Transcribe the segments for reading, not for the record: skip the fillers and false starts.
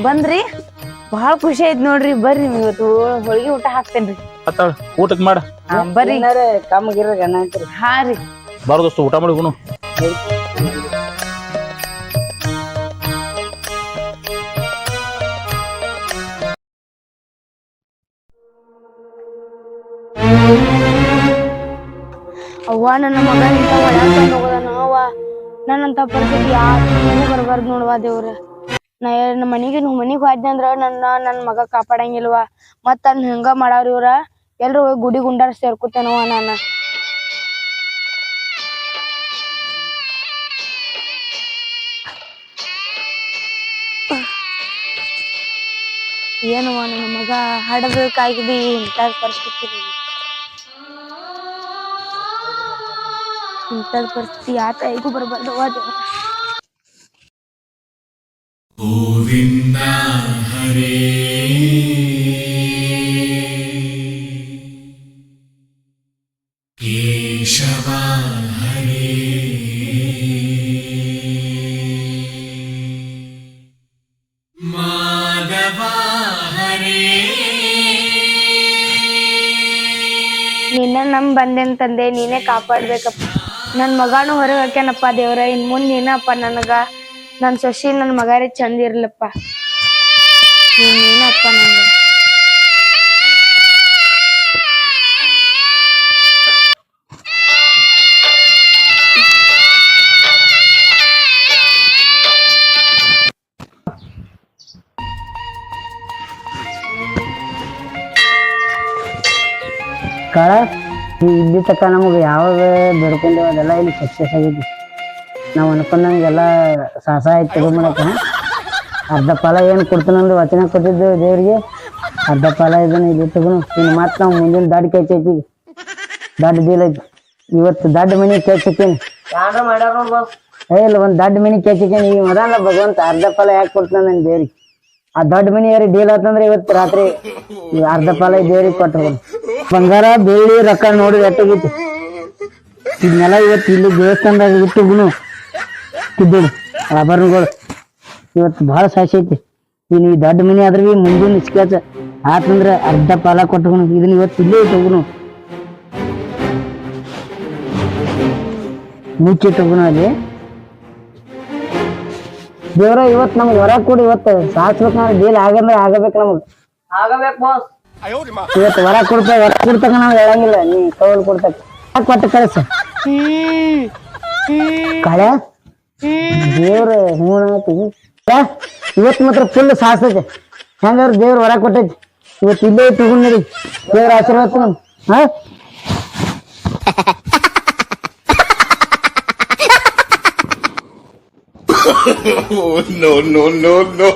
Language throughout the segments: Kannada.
ಬಂದ್ರಿ ಬಹಳ ಖುಷಿ ಆಯ್ತು ನೋಡ್ರಿ. ಬರ್ರಿ ಇವತ್ತು ಹೋಳಿಗೆ ಊಟ ಹಾಕ್ತೇನ್ರಿ. ಊಟಕ್ ಮಾಡ ಬರ್ರಿ ಕಮ್ಮಗಿರ ಗಣ ಅಂತ್ರಿ. ಹಾ ರೀ ಬಾರ ದೋಸ್ತ ಊಟ ಮಾಡಿ ಗುಣ. ಅವ್ವ ನನ್ನ ಮಗ ಇಂತ ಒಳಾಡ್ಕೊಂಡ್ ಹೋಗೋದನ. ಅವ್ವ ನನ್ನಂತ ಪರಿಸ್ಥಿತಿ ಯಾರು ಬರ್ಬಾರ್ದು ನೋಡ್ವಾ ದೇವ್ರ. ನಮ್ಮ ಮನಿಗೆ ಹೋದ್ನ ಅಂದ್ರ ನನ್ ಮಗ ಕಾಪಾಡಂಗಿಲ್ವಾ. ಮತ್ತ ಅದ್ ಹಿಂಗ ಮಾಡಾವ್ರ ಇವ್ರ. ಎಲ್ರು ಹೋಗಿ ಗುಡಿ ಗುಂಡಾರ ಸೇರ್ಕೊತೇನವ ನಾನು. ಏನವ ನನ್ನ ಮಗ ಹಡದಕ್ಕಾಗಿ ಬಿ ಇಂಥ ಪರಿಸ್ಥಿತಿ ಆತ ಈಗೂ ಬರ್ಬಾರ್ದವ ದೇವ್ರ. ಗೋವಿಂದ ಹರೇ ಕೇಶವ ಹರೇ ಮಾಧವ ಹರೇ. ನಿನ್ನ ಬಂದೇನ್ ತಂದೆ, ನೀನೇ ಕಾಪಾಡ್ಬೇಕಪ್ಪ. ನನ್ ಮಗಾನು ಹೊರಗೆ ಹಾಕ್ಯಾನಪ್ಪ ದೇವ್ರ. ಇನ್ ಮುಂದ್ ನೀನಪ್ಪ ನನಗ ನನ್ ಸೊಸಿ ನನ್ ಮಗಾರಿ ಚಂದ ಇರ್ಲಪ್ಪ. ನೀನಪ್ಪ ನಂಗ. ಕಾಳ ಇಲ್ಲಿ ತಕ್ಕ ನಮಗೆ ಯಾವಾಗ ಬೇಡ್ಕೊಂಡೇವ ಅದೆಲ್ಲ ಇಲ್ಲಿ ಸಕ್ಸಸ್ ಆಗೈತಿ. ನಾವು ಅನ್ಕೊಂಡಂಗೆಲ್ಲ ಸಾಹಸ ಆಯ್ತು ತಗೊಂಡ್ಬಿಡಕ. ಅರ್ಧ ಫಲ ಏನು ಕೊಡ್ತಾನಂದು ವಚನ ಕೊಟ್ಟಿದ್ದು ದೇವ್ರಿಗೆ, ಅರ್ಧ ಫಲ ಇದನ್ನ ಇಲ್ಲಿ ತಗೊಂಡು ಇನ್ನು ಮತ್ತೆ ನಾವು ಮುಂದಿನ ದಡ್ಡ ಕೆಚ್ ಐತಿ. ದಡ್ಡ ಡೀಲ್ ಐತಿ ಇವತ್ತು. ದಡ್ಡ ಮನಿ ಕೆಚ್ಚಿಕೇನಿ ಇಲ್ಲ ಒಂದು ದಡ್ಡ ಮನಿ ಕೆಚ್ಚಿಕೇನಿ. ಈಗ ಮೊದಲ ಭಗವಂತ ಅರ್ಧ ಫಲ ಯಾಕೆ ಕೊಡ್ತಾನ ನನ್ನ ದೇವ್ರಿಗೆ. ಆ ದೊಡ್ಡ ಮನಿ ಯಾರು ಡೀಲ್ ಆತಂದ್ರೆ ಇವತ್ತು ರಾತ್ರಿ ಅರ್ಧ ಫಲ ದೇವ್ರಿಗೆ ಕೊಟ್ಟು ಬಂಗಾರ ಬೆಳ್ಳಿ ರೊಕ್ಕ ನೋಡಿ ಎಟ್ಟೋಗಿತ್ತು. ಇದನ್ನೆಲ್ಲ ಇವತ್ತು ಇಲ್ಲಿ ದೇವಸ್ಥಾನದಾಗ ಇಟ್ಟು ಗುಣ ಇದ್ದು ಆಭರಣಗಳು ಇವತ್ತು ಭಾಳ ಸಾಕ್ಷಿ ಐತಿ. ಇನ್ನು ಈ ದೊಡ್ಡ ಮನಿ ಆದ್ರೆ ಬಿ ಮುಂದಿನ ನಿಷ್ಕಾಸ ಆತಂದ್ರೆ ಅರ್ಧ ಫಲ ಕೊಟ್ಟಗುನು. ಇದನ್ನ ಇವತ್ತು ಇಲ್ಲೇ ಇಟ್ಟಗುನು ಮುಚ್ಚಿಟ್ಟಗುನು ಅಲ್ಲಿ. ದೇವ್ರ ಇವತ್ತು ನಮ್ಗೆ ಹೊರ ಕೊಡಿ. ಇವತ್ತು ಸಾಕ್ಸ್ಬೇಕು ನಾವು ಡೀಲ್ ಆಗಂದ್ರೆ ಆಗಬೇಕು ನಮಗ್ ಆಗಬೇಕು ಬಾಸ್. ಇವತ್ತು ಹೊರ ಕೊಡ್ತಕ್ಕ ನಾವ್ ಹೇಳಂಗಿಲ್ಲ. ನೀ ಕವಲ್ ಕೊಡ್ತಕ್ಕ ಕೊಟ್ಟ ಕಳ್ಸ ಕಳೆ ದೇವ್ರ ಹೂಣತಿ. ಇವತ್ತು ಮಾತ್ರ ಫುಲ್ ಸಾಸ್ತೈತೆ. ಹೆಂಗಾದ್ರು ದೇವ್ರ ಹೊರ ಕೊಟ್ಟೈತಿ. ಇವತ್ತು ಇಲ್ಲೇ ತಗೊಂಡಿ ದೇವ್ರ ಆಶೀರ್ವಾದ ತಗೊಂಡ್. ಹಾ No, no, no, no.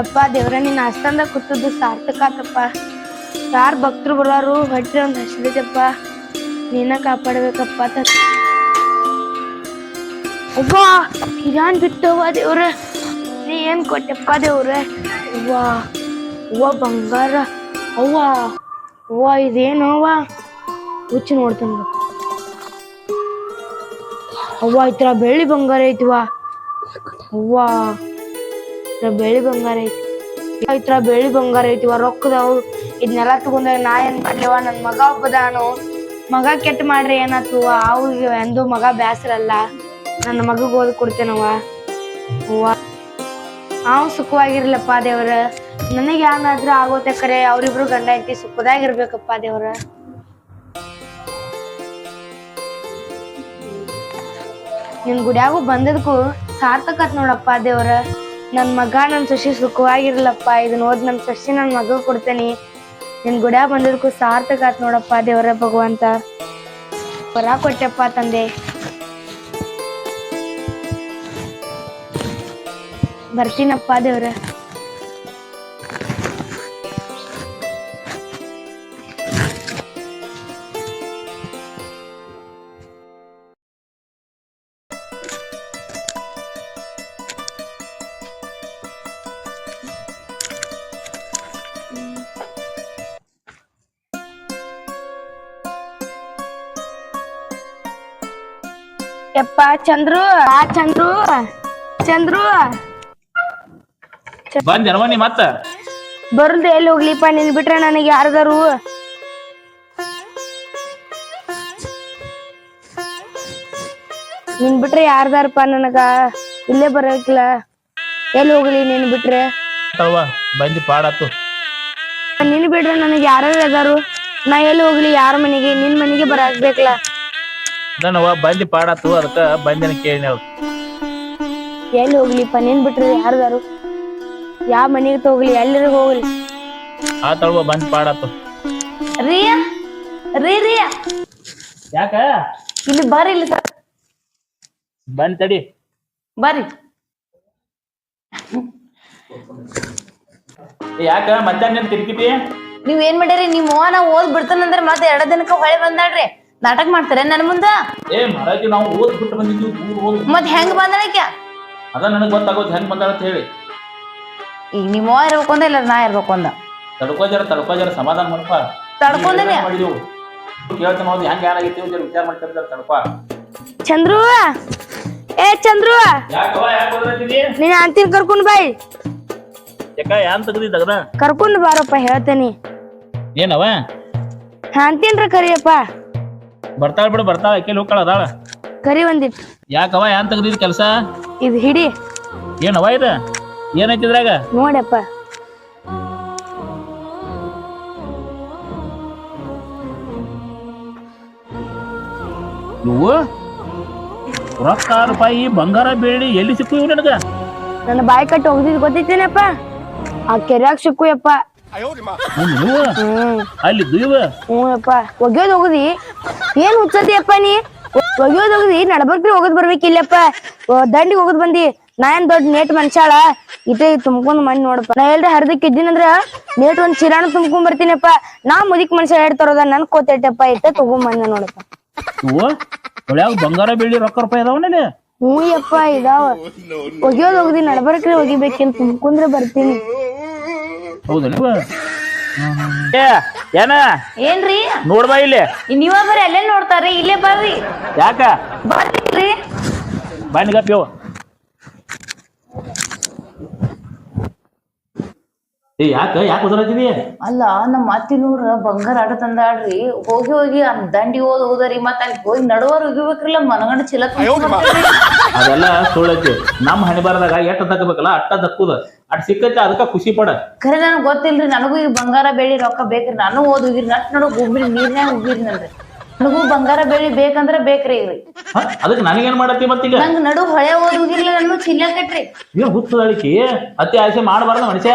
ಅಪ್ಪ ದೇವ್ರ ನೀನ್ ಅಷ್ಟಂದ ಕೂತದ್ದು ಸಾರ್ಥಕ ಆತಪ್ಪ. ಯಾರ್ ಭಕ್ತರು ಬರೋರು ಹೊಟ್ಟೆ ಒಂದ್ ಹಸಿದೈತಪ್ಪ. ನೀನ ಕಾಪಾಡ್ಬೇಕಪ್ಪ. ಒಬ್ಬ ಇದಾನ್ ಬಿಟ್ಟವ ದೇವ್ರ, ನೀ ಏನ್ ಕೊಟ್ಟಪ್ಪ ದೇವ್ರ. ಅವ್ವ ಅವ್ವ ಬಂಗಾರ, ಅವ್ವ ಅವ್ವ ಇದೇನು ಅವ್ವ ಹುಚ್ಚಿ ನೋಡ್ತಾನ. ಅವ್ವ ಇತರ ಬೆಳ್ಳಿ ಬಂಗಾರ ಐತಿವ. ಅವ್ವ ಬೆಳ್ಳಿ ಬಂಗಾರ ಐತಿ, ಇತರ ಬೆಳ್ಳಿ ಬಂಗಾರ ಐತಿವ. ರೊಕ್ಕದವು ಇದನ್ನೆಲ್ಲ ತಗೊಂಡಾಗ ನಾ ಏನ್ ಮಾಡ್ಲಿವ? ನನ್ ಮಗ ಒಬ್ಬದಾನು, ಮಗ ಕೆಟ್ಟ ಮಾಡ್ರಿ ಏನಾತು? ಅವ್ರಿಗೆ ಎಂದೂ ಮಗ ಬ್ಯಾಸರಲ್ಲ, ನನ್ನ ಮಗಗ್ ಓದ್ ಕೊಡ್ತೇನವ. ಅವ್ವ ಅವ್ ಸುಖವಾಗಿರ್ಲಪ್ಪ ದೇವ್ರ. ನನಗೆ ಯಾನಾದ್ರೂ ಆಗೋತೆ ಕರೆ, ಅವ್ರಿಬ್ರು ಗಂಡ ಐತಿ ಸುಖದಾಗಿರ್ಬೇಕಪ್ಪ ದೇವ್ರ. ನಿನ್ ಗುಡಿಯಾಗು ಬಂದದಕ್ಕೂ ಸಾರ್ಥಕತ್ ನೋಡಪ್ಪ ದೇವ್ರ. ನನ್ ಮಗ ನನ್ ಸೊಸಿ ಸುಖವಾಗಿರ್ಲಪ್ಪ. ಇದನ್ನ ಓದ್ ನನ್ ಸೊಸಿ ನನ್ ಮಗ ಕೊಡ್ತೇನಿ. ನಿನ್ ಗುಡಿಯಾಗ ಬಂದದಕ್ಕೂ ಸಾರ್ಥಕತ್ ನೋಡಪ್ಪ ದೇವ್ರ. ಭಗವಂತ ವರ ಕೊಟ್ಟೆಪ್ಪ ತಂದೆ. ಬರ್ತೀನಪ್ಪ ದೇವ್ರ. ಯಪ್ಪ ಚಂದ್ರು, ಆ ಚಂದ್ರು, ಚಂದ್ರು ಬಂದೇನವ ನೀ ಮತ್ತ? ಬರುಲ್ದೆ ಎಲ್ಲಿ ಹೋಗ್ಲಿಪ್ಪ? ನಿನ್ ಬಿಟ್ರೆ ನನಗೆ ಯಾರ್ದಾರು? ನಿನ್ ಬಿಟ್ರೆ ಯಾರ್ದಾರಪ್ಪ ನನಗ? ಇಲ್ಲೇ ಬರಕಿಲ್ಲ, ಎಲ್ಲಿ ಹೋಗ್ಲಿ ನಿನ್ ಬಿಟ್ರೆ? ಬಂದಿ ಪಾಡಾತು. ನಿನ್ ಬಿಟ್ರೆ ನನಗೆ ಯಾರು ಅದಾರು? ನಾ ಎಲ್ಲಿ ಹೋಗ್ಲಿ? ಯಾರ ಮನೆಗೆ? ನಿನ್ ಮನೆಗೆ ಬರಾಕ್ಬೇಕಲ್ಲ. ಅದನ್ನವ ಬಂದಿ ಪಾಡಾತು, ಅದಕ್ಕ ಬಂದಿನ ಕೇಳಿ ನೀವು. ಎಲ್ಲಿ ಹೋಗ್ಲಿಪ್ಪ? ನಿನ್ ಬಿಟ್ರೆ ಯಾರ್ದಾರು? ಯಾವ ಮನೆಗೆ ತಗೋಗ್ಲಿ? ಎಲ್ಲರಿಗೂ ಹೋಗ್ಲಿ. ಆ ತಳುವ ಬಂದ್ ಪಾಡಾತು. ರಿಯಾ ರಿಯಾ ಯಾಕ ಇಲ್ಲಿ ಬರ್ರಿ, ಇಲ್ಲಿ ಸರ್ ಬಂದ್ ತಡಿ. ಬರ್ರಿ. ಯಾಕ ಮಧ್ಯಾಹ್ನ ತಿರ್ಗಿತಿ? ನೀವ್ ಏನ್ ಮಾಡ್ಯಾರಿ? ನಿಮ್ ನಾ ಓದ್ ಬಿಡ್ತಾನಂದ್ರ ಮತ್ತೆ 2 ದಿನಕ್ಕ ಹೊಳೆ ಬಂದಾಡ್ರಿ. ನಾಟಕ ಮಾಡ್ತಾರೆ ನನ್ ಮುಂದ? ಏ ಮರಾಜಿ, ನಾವು ಓದ್ ಬಿಟ್ಟು ಬಂದಿದ್ವಿ. ಮತ್ ಹೆಂಗ್ ಬಂದಳಕ್ಯ? ಅದ ನನಗ್ ಗೊತ್ತಾಗೋದು ಹೆಂಗ್ ಬಂದಾಳ ಅಂತ ಹೇಳಿ. ಈಗ ನಿಮ್ ಇರ್ಬೇಕು ಅಂದ ಇಲ್ಲ ನಾ ಇರ್ಬೇಕು ಅಂದ? ತಡ್ಕೋ ಜರ ಸಮಾಧಾನ ಮಾಡಪ್ಪ. ತಡ್ಕೊಂಡೇನೆ ಕೇಳ್ತಾನ ಹೆಂಗ ಏನಾಗೈತಿ ವಿಚಾರ ಮಾಡ್ತಾರೆ. ತಡ್ಕೋ. ಚಂದ್ರು, ಏ ಚಂದ್ರು, ಯಾಕವ ಯಾಕೆ ಬದಲಾಗ್ತಿದಿ? ನೀನ್ ಅಂತೀನಿ ಕರ್ಕೊಂಡ್ ಬಾಯ್. ಯಾಕ ಯಾನ್ ತಗದಿ ತಗದ? ಕರ್ಕೊಂಡ್ ಬಾರಪ್ಪ, ಹೇಳ್ತೇನಿ. ಏನವ ಅಂತೀನ್ರ ಕರಿಯಪ್ಪ. ಬರ್ತಾಳ ಬಿಡು, ಬರ್ತಾಳ. ಆಕೆಲ್ ಹೋಗ್ತಾಳ ಅದಾಳ. ಕರಿ ಒಂದಿಟ್ಟು. ಯಾಕವ ಯಾನ್ ತಗದಿದ್ ಕೆಲ್ಸ? ಇದು ಹಿಡಿ. ಏನವ ಇದ? ಏನೈತಿದ್ರಾಗ? ನೋಡಪ್ಪ. ಇವು ರೊಕ್ಕ ರೂಪಾಯಿ ಬಂಗಾರ ಬೆಳ್ಳಿ ಎಲ್ಲಿ ಸಿಕ್ಕು ಇವು ನನಗ? ನನ್ನ ಬಾಯಿ ಕಟ್ಟಿ ಹೋಗ್ದಿದ್ ಗೊತ್ತೈತೇನಪ್ಪ? ಆ ಕೆರ್ಯಾಗ ಸಿಕ್ಕುಯಪ್ಪ. ನೀವು ಅಲ್ಲಿ ಇವ ಹ್ಞೂಯಪ್ಪ. ಒಗ್ಯೋದ್ ಹೋಗುದಿ? ಏನ್ ಹುಚ್ಚದಿಯಪ್ಪ ನೀ? ಒಗ್ಯೋದ್ ಹೋಗುದಿ? ನಡ್ಬರ್ಕ್ರಿ ಹೋಗೋದ್ ಬರ್ಬೇಕಿಲ್ಲಪ್ಪ. ದಂಡಿಗೆ ಹೋಗೋದ್ ಬಂದಿ. ನಾ ಏನ್ ದೊಡ್ಡ ನೇಟ್ ಮನುಷ್ಯಾಳ? ಇಟೇ ತುಂಬ್ಕೊಂಡ್ ಮಣ್ಣ್ ನೋಡಪ್ಪ. ನಾ ಎಲ್ರಿ ಹರಿದಕ್ ಇದ್ದೀನಂದ್ರ ನೇಟ್ ಒಂದ್ ಚಿರಾಣ ತುಂಬ್ಕೊಂಡ್ ಬರ್ತೀನಪ್ಪ. ನಾ ಮುದಿಕ್ ಮನುಷ್ಯ ಹೇಳ್ತಾರೋದ ನನ್ ಕೋತೈಟಪ್ಪ. ಇಟ್ಟೆ ತಗೊಂಡ್ ಬಂದ ನೋಡಪ್ಪ. ಇವು ಒಳ್ಯಾಗ ಬಂಗಾರ ಬೆಳ್ಳಿ ರೊಕ್ಕ ರೂಪಾಯಿ ಅದಾವನಲ್ಲಿ? ಹ್ಞೂಯಪ್ಪ ಇದಾವ. ಒಗ್ಯೋದ್ ಹೋಗುದಿ? ನಡ್ಬರ್ಕ್ರಿ ಒಗಿಬೇಕೇನ್? ತುಂಬ್ಕೊಂಡ್ರೆ ಬರ್ತೀನಿ. ಹೌದ ನೀವು? ಏನ ಏನ್ರಿ? ನೋಡ್ಬಾ ಇಲ್ಲಿ. ನೀವ ಬರ್ರಿ, ಅಲ್ಲೇ ನೋಡ್ತಾರ್ರಿ. ಇಲ್ಲೇ ಬರ್ರಿ. ಯಾಕ ಬರ್ರಿ. ಬನ್ನಿಗಪ್ಪ. ಏ ಯಾಕ ಉದರಾತಿದಿ? ಅಲ್ಲ ನಮ್ಮ ಅತ್ತಿ ನೋಡ್ರ ಬಂಗಾರ ಆಟ ತಂದಾಡ್ರಿ. ಹೋಗಿ ದಂಡಿ ಹೋದ್ರಿ. ಮತ್ತ ಅಲ್ಲಿ ಹೋಗಿ ನಡುವರು ಹೋಗಿಬೇಕ್ರಲ್ಲ, ಮನಗಂಡ ಚಿಲ. ಅದೆಲ್ಲ ಸುಳ್ಳೈತಿ. ನಮ್ಮ ಹಣಿ ಬಾರದಾಗ ಎಟ್ಟ ದಕ್ಕಬೇಕಲ್ಲ ಅಟ್ಟ ದಕ್ಕುದ. ಅಟ್ ಸಿಕ್ಕೈತಿ, ಅದಕ್ಕ ಖುಷಿ ಪಡ. ಖರೆ ನನಗ್ ಗೊತ್ತಿಲ್ರಿ. ನನಗೂ ಈಗ ಬಂಗಾರ ಬೆಳ್ಳಿ ರೊಕ್ಕ ಬೇಕ್ರಿ. ನಾನು ಓದ್ ಹೋಗಿರಿ. ನಟ್ ನಡು ಗುಬ್ಬಿರಿ ನೀರ್ನ್ಯಾಗ ಹೋಗಿರಿ. ನನ್ರಿ ನನಗೂ ಬಂಗಾರ ಬೆಳ್ಳಿ ಬೇಕಂದ್ರ ಬೇಕ್ರಿ ಈಗ. ಅದಕ್ಕೆ ನನಗೇನ್ ಮಾಡತ್ತಿ ಮತ್ತೀಗ? ನಂಗ್ ನಡು ಹೊಳೆ ಓದ್ ಹೋಗಿರ್ಲಿ. ನಾನು ಚಿಲ್ಲ ಕಟ್ರಿ. ಏನ್ ಹುಚ್ಚದಳಿಕಿ? ಅತಿ ಆಸೆ ಮಾಡಬಾರ್ದ ಮನುಷ್ಯ.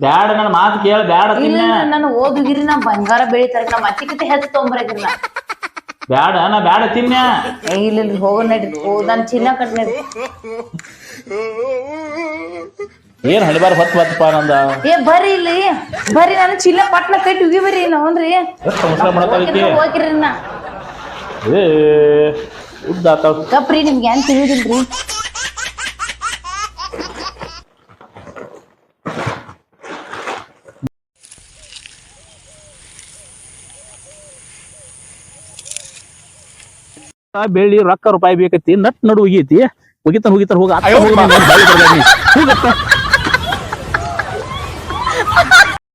ಬ್ಯಾಡ, ನನ್ನ ಮಾತು ಕೇಳ. ಬ್ಯಾಡ, ನಾನು ಓದ್ ಹೋಗಿರಿ. ನಾ ಬಂಗಾರ ಬೆಳ್ಳಿ ತರ ನಮ್ಮ ಅತ್ತಿ ಕಿತ್ತ ಹೆಚ್ಚು ತೊಂಬರಕ್ರಿ. ನಾ ಬ್ಯಾಡ ತಿನ್ನ. ಇಲ್ಲಿಲ್ರಿ, ಹೋಗ ನಡ್ರಿ. ನನ್ ಚಿನ್ನ ಕಟ್ ನಡ್ರಿ. ಏನ್ ಹಣಿಬಾರ ಹೊತ್ತಪ್ಪ ನಂದ. ಏ ಬರ್ರಿ ಇಲ್ಲಿ ಬರ್ರಿ. ನಾನು ಚಿಲ್ಲ ಪಟ್ನ ಕಟ್ಟಿ ಉಗಿ ಬರ್ರಿ. ನಾವ್ರಿ ಹೋಗಿರಿ ನಾ. ಉದ್ದ ಆತಾವ್. ಕಪ್ರಿ ನಿಮ್ಗೆ ಏನ್ ತಿಳಿದಿಲ್ರಿ. ಬೆಳ್ಳಿ ರೊಕ್ಕ ರೂಪಾಯಿ ಬೇಕೈತಿ ನಟ್ ನಡು ಹೋಗೈತಿ ಹೋಗಿತಾನ ಹೋಗ ಹೋಗತ್ತ